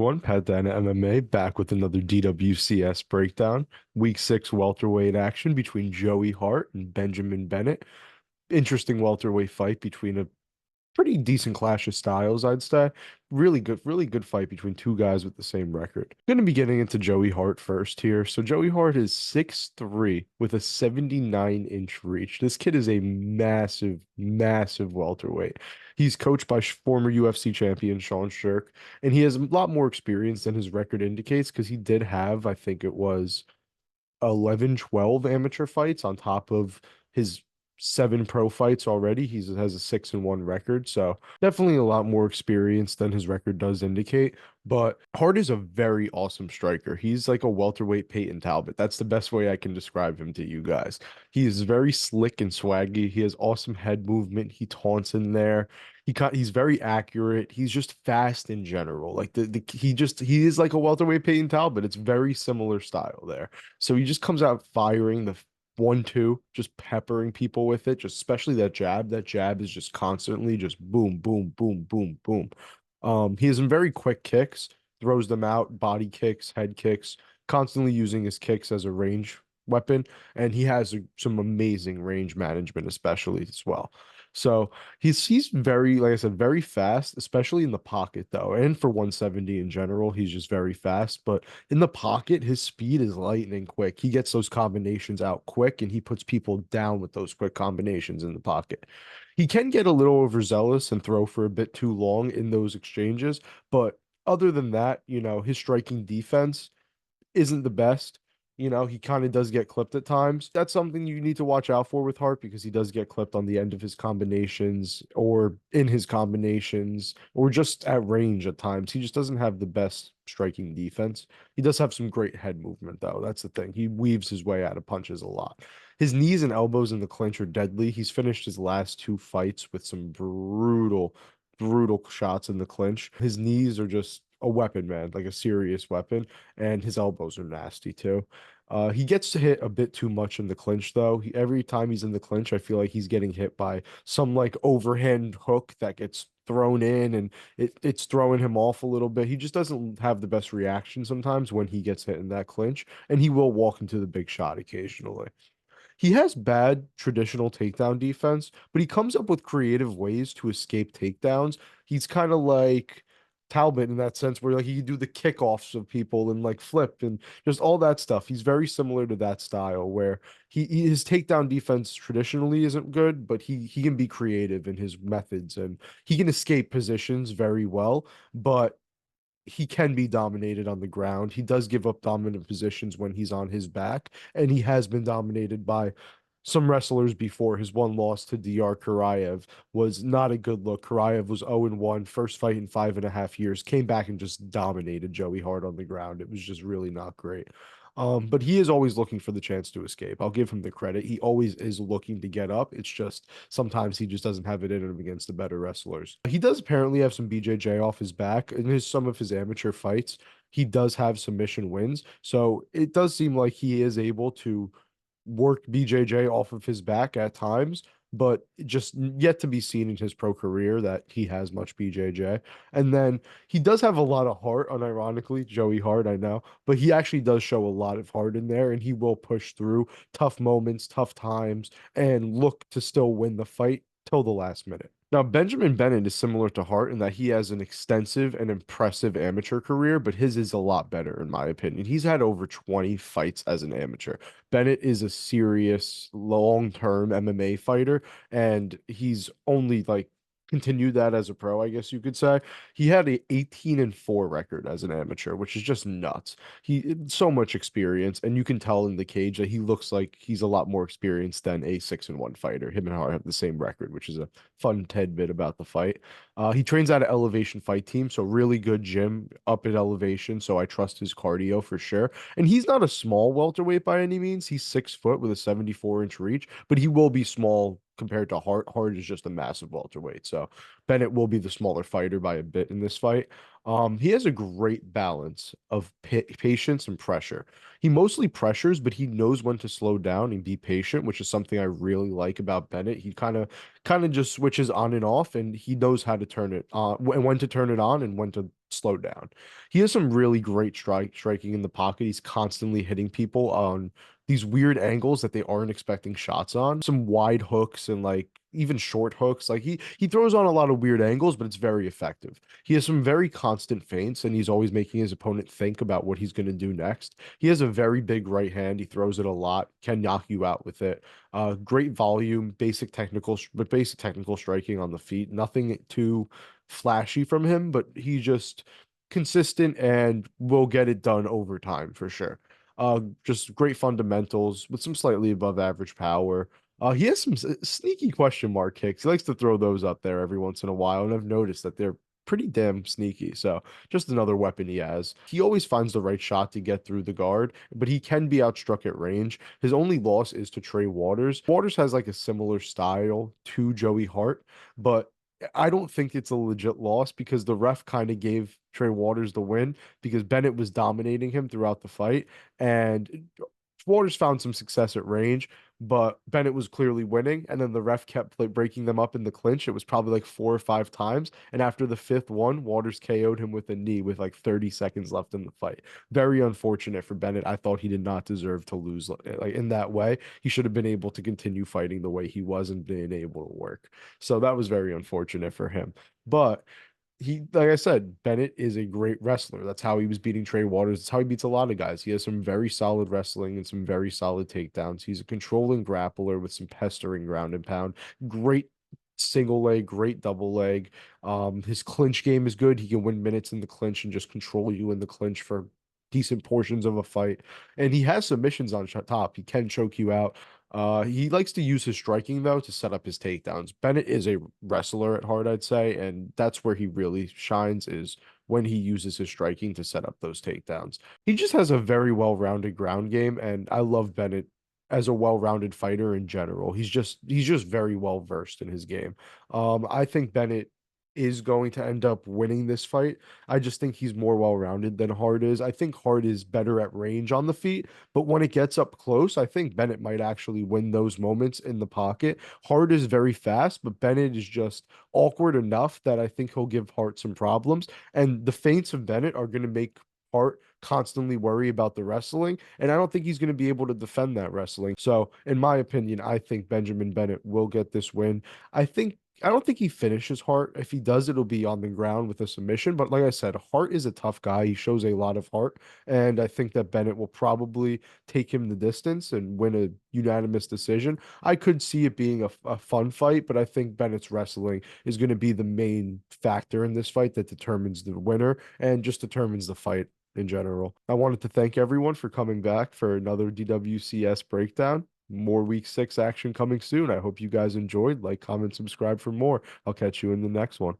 everyone. Pat Dana MMA back with another DWCS breakdown. Week 6 welterweight action between Joey Hart and Benjamin Bennett. Interesting welterweight fight between a pretty decent clash of styles, I'd say. Really good fight between two guys with the same record. Going to be getting into Joey Hart first here. So Joey Hart is 6'3" with a 79-inch reach. This kid is a massive welterweight. He's coached by former UFC champion Sean Shirk, and he has a lot more experience than his record indicates because he did have, I think it was 11, 12 amateur fights on top of his 7 pro fights already. He has a 6-1 record, so definitely a lot more experience than his record does indicate. But Hart is a very awesome striker. He's like a welterweight Peyton Talbot. That's the best way I can describe him to you guys. He is very slick and swaggy. He has awesome head movement. He taunts in there. He's very accurate. He's just fast in general. Like he is like a welterweight Peyton Talbot. It's very similar style there. So he just comes out firing the 1-2, just peppering people with it, just especially that jab. That jab is just constantly just boom, boom, boom, boom, boom. He has some very quick kicks, throws them out, body kicks, head kicks, constantly using his kicks as a range weapon, and he has some amazing range management, especially as well. So he's very, like I said, very fast, especially in the pocket though, and for 170 in general, he's just very fast. But in the pocket, his speed is lightning quick. He gets those combinations out quick, and he puts people down with those quick combinations in the pocket. He can get a little overzealous and throw for a bit too long in those exchanges, but other than that, his striking defense isn't the best. He kind of does get clipped at times. That's something you need to watch out for with Hart because he does get clipped on the end of his combinations or in his combinations or just at range at times. He just doesn't have the best striking defense. He does have some great head movement, though. That's the thing. He weaves his way out of punches a lot. His knees and elbows in the clinch are deadly. He's finished his last 2 fights with some brutal shots in the clinch. His knees are just a weapon, man, like a serious weapon, and his elbows are nasty too. He gets to hit a bit too much in the clinch, though. Every time he's in the clinch, I feel like he's getting hit by some like overhand hook that gets thrown in, and it's throwing him off a little bit. He just doesn't have the best reaction sometimes when he gets hit in that clinch, and he will walk into the big shot occasionally. He has bad traditional takedown defense, but he comes up with creative ways to escape takedowns. He's kind of like Talbot in that sense, where like he can do the kickoffs of people and like flip and just all that stuff. He's very similar to that style where his takedown defense traditionally isn't good, but he can be creative in his methods and he can escape positions very well. But he can be dominated on the ground. He does give up dominant positions when he's on his back, and he has been dominated by some wrestlers before. His one loss to DR Karayev was not a good look. Karayev was 0-1, first fight in 5.5 years, came back and just dominated Joey Hart on the ground. It was just really not great. But he is always looking for the chance to escape. I'll give him the credit. He always is looking to get up. It's just sometimes he just doesn't have it in him against the better wrestlers. He does apparently have some BJJ off his back in some of his amateur fights. He does have submission wins, so it does seem like he is able to work BJJ off of his back at times, but just yet to be seen in his pro career that he has much BJJ. And then he does have a lot of heart, unironically, Joey Hart, I know, but he actually does show a lot of heart in there, and he will push through tough moments, tough times, and look to still win the fight till the last minute. Now, Benjamin Bennett is similar to Hart in that he has an extensive and impressive amateur career, but his is a lot better, in my opinion. He's had over 20 fights as an amateur. Bennett is a serious long-term MMA fighter, and he's only like continued that as a pro, I guess you could say. He had a 18-4 record as an amateur, which is just nuts. So much experience, and you can tell in the cage that he looks like he's a lot more experienced than a 6-1 fighter. Him and Hart have the same record, which is a fun tidbit about the fight. He trains out of Elevation Fight Team, so really good gym up at Elevation. So I trust his cardio for sure. And he's not a small welterweight by any means. He's 6 foot with a 74-inch reach, but he will be small compared to Hart. Hart is just a massive welterweight. So Bennett will be the smaller fighter by a bit in this fight. He has a great balance of patience and pressure. He mostly pressures, but he knows when to slow down and be patient, which is something I really like about Bennett. He kind of just switches on and off, and he knows how to turn it on and when to turn it on and when to slow down. He has some really great striking in the pocket. He's constantly hitting people on these weird angles that they aren't expecting shots on. Some wide hooks and like even short hooks. Like he throws on a lot of weird angles, but it's very effective. He has some very constant feints, and he's always making his opponent think about what he's going to do next. He has a very big right hand. He throws it a lot, can knock you out with it. Great volume, basic technical striking on the feet. Nothing too flashy from him, but he just consistent and will get it done over time for sure. Just great fundamentals with some slightly above average power. He has some sneaky question mark kicks. He likes to throw those up there every once in a while, and I've noticed that they're pretty damn sneaky. So just another weapon he has. He always finds the right shot to get through the guard, but he can be outstruck at range. His only loss is to Trey Waters. Waters has like a similar style to Joey Hart, but I don't think it's a legit loss because the ref kind of gave Trey Waters the win because Bennett was dominating him throughout the fight, and Waters found some success at range, but Bennett was clearly winning, and then the ref kept breaking them up in the clinch. It was probably like 4 or 5 times, and after the fifth one, Waters KO'd him with a knee with like 30 seconds left in the fight. Very unfortunate for Bennett. I thought he did not deserve to lose like in that way. He should have been able to continue fighting the way he was and been able to work. So that was very unfortunate for him. But like I said, Bennett is a great wrestler. That's how he was beating Trey Waters. That's how he beats a lot of guys. He has some very solid wrestling and some very solid takedowns. He's a controlling grappler with some pestering ground and pound. Great single leg, great double leg. His clinch game is good. He can win minutes in the clinch and just control you in the clinch for decent portions of a fight. And he has submissions on top. He can choke you out. He likes to use his striking though to set up his takedowns. Bennett is a wrestler at heart, I'd say, and that's where he really shines is when he uses his striking to set up those takedowns. He just has a very well-rounded ground game, and I love Bennett as a well-rounded fighter in general. He's just very well versed in his game. I think Bennett is going to end up winning this fight. I just think he's more well-rounded than Hart is. I think Hart is better at range on the feet, but when it gets up close, I think Bennett might actually win those moments in the pocket. Hart is very fast, but Bennett is just awkward enough that I think he'll give Hart some problems. And the feints of Bennett are going to make Hart constantly worry about the wrestling, and I don't think he's going to be able to defend that wrestling. So, in my opinion, I think Benjamin Bennett will get this win. I don't think he finishes Hart. If he does, it'll be on the ground with a submission. But like I said, Hart is a tough guy. He shows a lot of heart. And I think that Bennett will probably take him the distance and win a unanimous decision. I could see it being a fun fight, but I think Bennett's wrestling is going to be the main factor in this fight that determines the winner and just determines the fight in general. I wanted to thank everyone for coming back for another DWCS breakdown. More week 6 action coming soon. I hope you guys enjoyed. Like, comment, subscribe for more. I'll catch you in the next one.